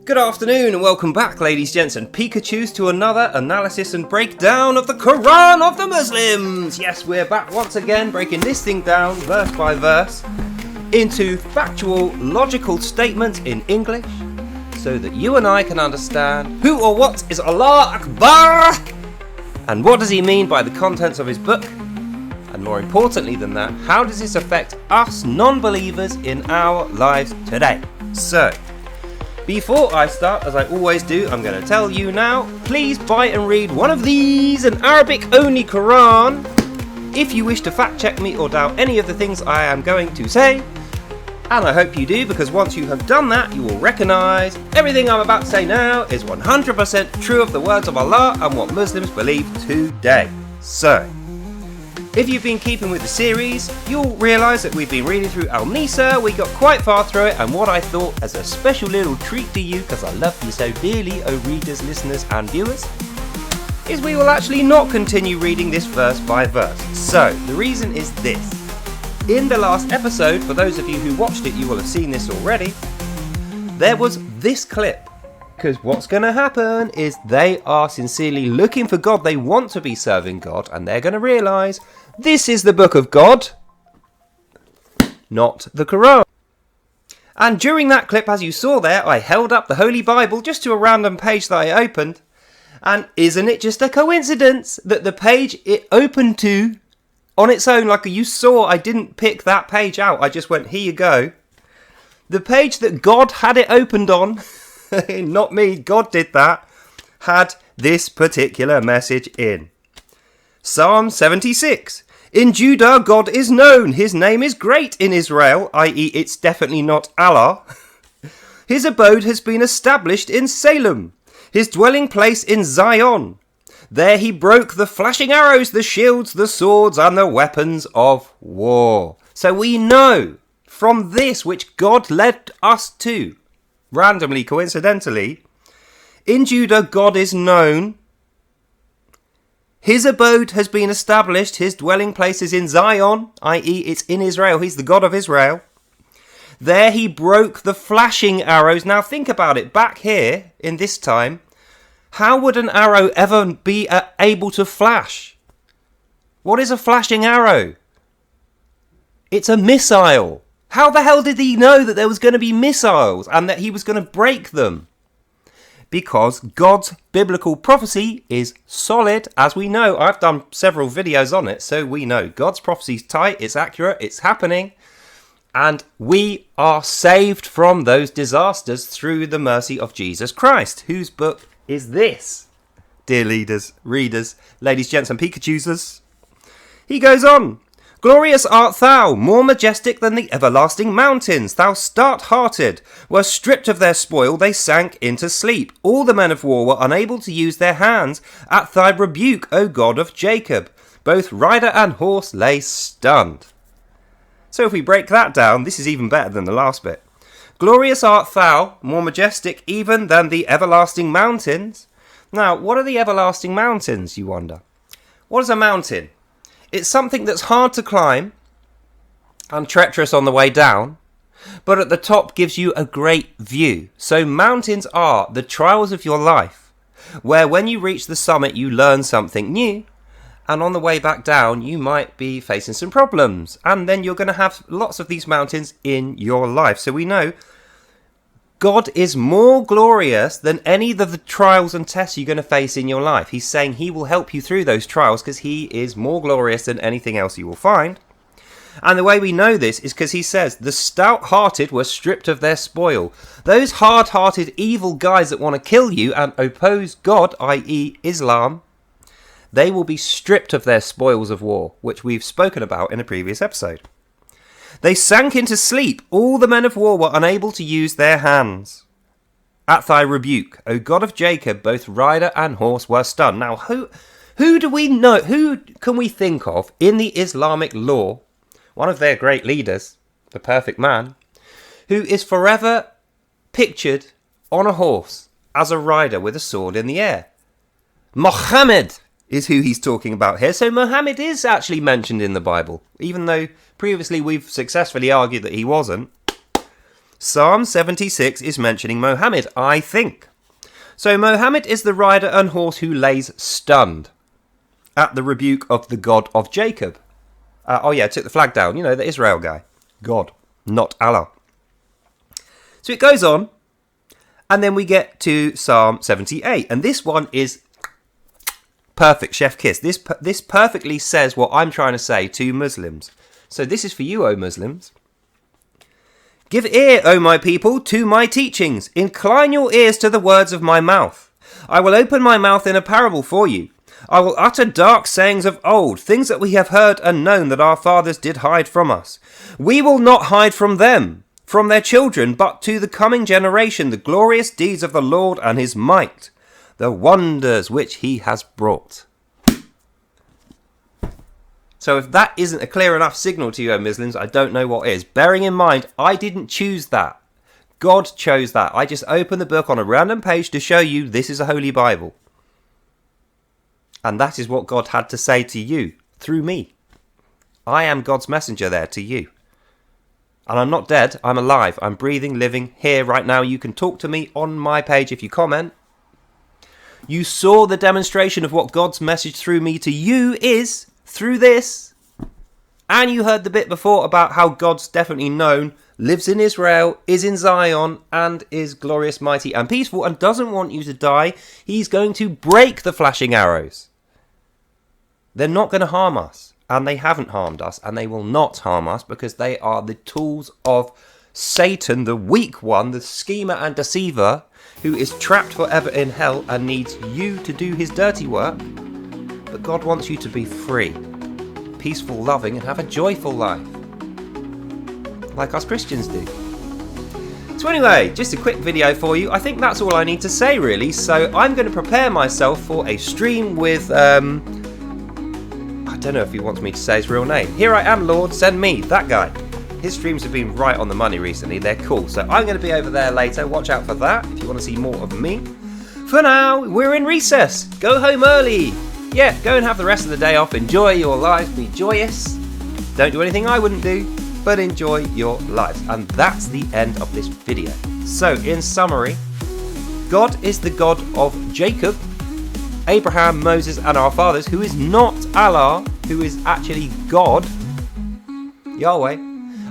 Good afternoon and welcome back, ladies, gents and Pikachus, to another analysis and breakdown of the Quran of the Muslims. Yes, we're back once again, breaking this thing down verse by verse into factual, logical statements in English so that you and I can understand who or what is Allah Akbar and what does he mean by the contents of his book, and more importantly than that, how does this affect us non-believers in our lives today. So, before I start, as I always do, I'm going to tell you now, please buy and read one of these, an Arabic-only Quran, if you wish to fact-check me or doubt any of the things I am going to say. And I hope you do, because once you have done that, you will recognise everything I'm about to say now is 100% true of the words of Allah and what Muslims believe today. So, if you've been keeping with the series, you'll realise that we've been reading through AL-NIISA. We got quite far through it, and what I thought as a special little treat to you, because I love you so dearly, oh readers, listeners and viewers, is we will actually not continue reading this verse by verse. So, the reason is this. In the last episode, for those of you who watched it, you will have seen this already, there was this clip. Because what's going to happen is they are sincerely looking for God, they want to be serving God, and they're going to realise this is the book of God, not the Quran. And during that clip, as you saw there, I held up the Holy Bible just to a random page that I opened. And isn't it just a coincidence that the page it opened to on its own, like you saw, I didn't pick that page out. I just went, here you go. The page that God had it opened on, not me, God did that, had this particular message in. Psalm 76. In Judah, God is known. His name is great in Israel, i.e. it's definitely not Allah. His abode has been established in Salem. His dwelling place in Zion. There he broke the flashing arrows, the shields, the swords, and the weapons of war. So we know from this which God led us to, randomly, coincidentally, in Judah, God is known. His abode has been established. His dwelling place is in Zion, i.e. it's in Israel. He's the God of Israel. There he broke the flashing arrows. Now think about it. Back here, in this time, how would an arrow ever be able to flash? What is a flashing arrow? It's a missile. How the hell did he know that there was going to be missiles and that he was going to break them? Because God's biblical prophecy is solid, as we know. I've done several videos on it, so we know God's prophecy is tight, it's accurate, it's happening, and we are saved from those disasters through the mercy of Jesus Christ. Whose book is this, dear leaders, readers, ladies, gents, and Pikachusers? He goes on. Glorious art thou, more majestic than the everlasting mountains. Thou start-hearted, were stripped of their spoil, they sank into sleep. All the men of war were unable to use their hands. At thy rebuke, O God of Jacob, both rider and horse lay stunned. So if we break that down, this is even better than the last bit. Glorious art thou, more majestic even than the everlasting mountains. Now, what are the everlasting mountains, you wonder? What is a mountain? It's something that's hard to climb and treacherous on the way down, but at the top gives you a great view. So mountains are the trials of your life, where when you reach the summit you learn something new, and on the way back down you might be facing some problems, and then you're going to have lots of these mountains in your life. So we know God is more glorious than any of the trials and tests you're going to face in your life. He's saying he will help you through those trials because he is more glorious than anything else you will find. And the way we know this is because he says, the stout-hearted were stripped of their spoil. Those hard-hearted evil guys that want to kill you and oppose God, i.e. Islam, they will be stripped of their spoils of war, which we've spoken about in a previous episode. They sank into sleep. All the men of war were unable to use their hands. At thy rebuke, O God of Jacob, both rider and horse were stunned. Now, who do we know? Who can we think of in the Islamic law? One of their great leaders, the perfect man, who is forever pictured on a horse as a rider with a sword in the air. Mohammed is who he's talking about here. So Mohammed is actually mentioned in the Bible, even though previously we've successfully argued that he wasn't. Psalm 76 is mentioning Mohammed, I think. So Mohammed is the rider and horse who lays stunned at the rebuke of the God of Jacob. Took the flag down. You know, the Israel guy. God, not Allah. So it goes on, and then we get to Psalm 78, and this one is perfect, chef kiss. This perfectly says what I'm trying to say to Muslims. So this is for you, O Muslims. Give ear, O my people, to my teachings. Incline your ears to the words of my mouth. I will open my mouth in a parable for you. I will utter dark sayings of old, things that we have heard and known that our fathers did hide from us. We will not hide from them, from their children, but to the coming generation, the glorious deeds of the Lord and his might, the wonders which he has brought. So if that isn't a clear enough signal to you, O Muslims, I don't know what is. Bearing in mind, I didn't choose that. God chose that. I just opened the book on a random page to show you this is a holy Bible. And that is what God had to say to you through me. I am God's messenger there to you. And I'm not dead, I'm alive, I'm breathing, living here right now. You can talk to me on my page if you comment. You saw the demonstration of what God's message through me to you is through this. And you heard the bit before about how God's definitely known, lives in Israel, is in Zion, and is glorious, mighty, and peaceful, and doesn't want you to die. He's going to break the flashing arrows. They're not going to harm us, and they haven't harmed us, and they will not harm us because they are the tools of Satan, the weak one, the schemer and deceiver, who is trapped forever in hell and needs you to do his dirty work. But God wants you to be free, peaceful, loving, and have a joyful life, like us Christians do. So anyway, just a quick video for you. I think that's all I need to say, really. So I'm going to prepare myself for a stream with... I don't know if he wants me to say his real name. Here I am, Lord, send me, that guy. His streams have been right on the money recently. They're cool. So I'm going to be over there later. Watch out for that if you want to see more of me. For now, we're in recess. Go home early. Yeah, go and have the rest of the day off. Enjoy your lives. Be joyous. Don't do anything I wouldn't do, but enjoy your lives. And that's the end of this video. So, in summary, God is the God of Jacob, Abraham, Moses, and our fathers, who is not Allah, who is actually God, Yahweh,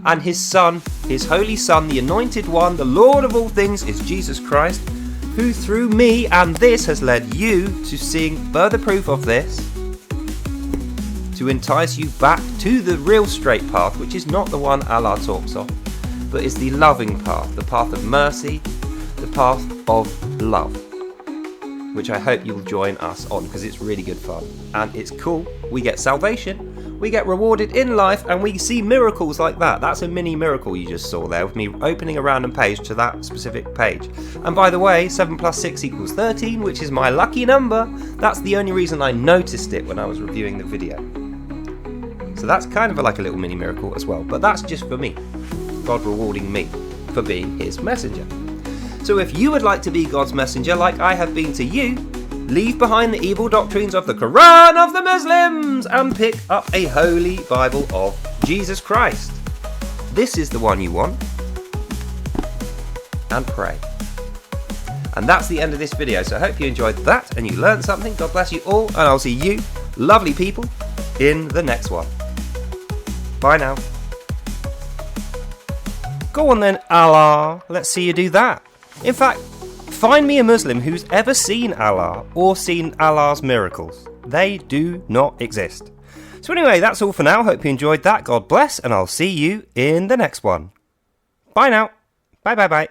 and his Son, his Holy Son, the Anointed One, the Lord of all things, is Jesus Christ, who through me and this has led you to seeing further proof of this, to entice you back to the real straight path, which is not the one Allah talks of, but is the loving path, the path of mercy, the path of love, which I hope you'll join us on, because it's really good fun and it's cool. We get salvation, we get rewarded in life, and we see miracles like that. That's a mini miracle you just saw there with me opening a random page to that specific page. And by the way, 7 plus 6 equals 13, which is my lucky number. That's the only reason I noticed it when I was reviewing the video. So that's kind of like a little mini miracle as well, but that's just for me. God rewarding me for being his messenger. So if you would like to be God's messenger like I have been to you, leave behind the evil doctrines of the Quran of the Muslims and pick up a holy Bible of Jesus Christ. This is the one you want. And pray. And that's the end of this video. So I hope you enjoyed that and you learned something. God bless you all, and I'll see you, lovely people, in the next one. Bye now. Go on then, Allah. Let's see you do that. In fact, find me a Muslim who's ever seen Allah or seen Allah's miracles. They do not exist. So anyway, that's all for now. Hope you enjoyed that. God bless, and I'll see you in the next one. Bye now. Bye bye bye.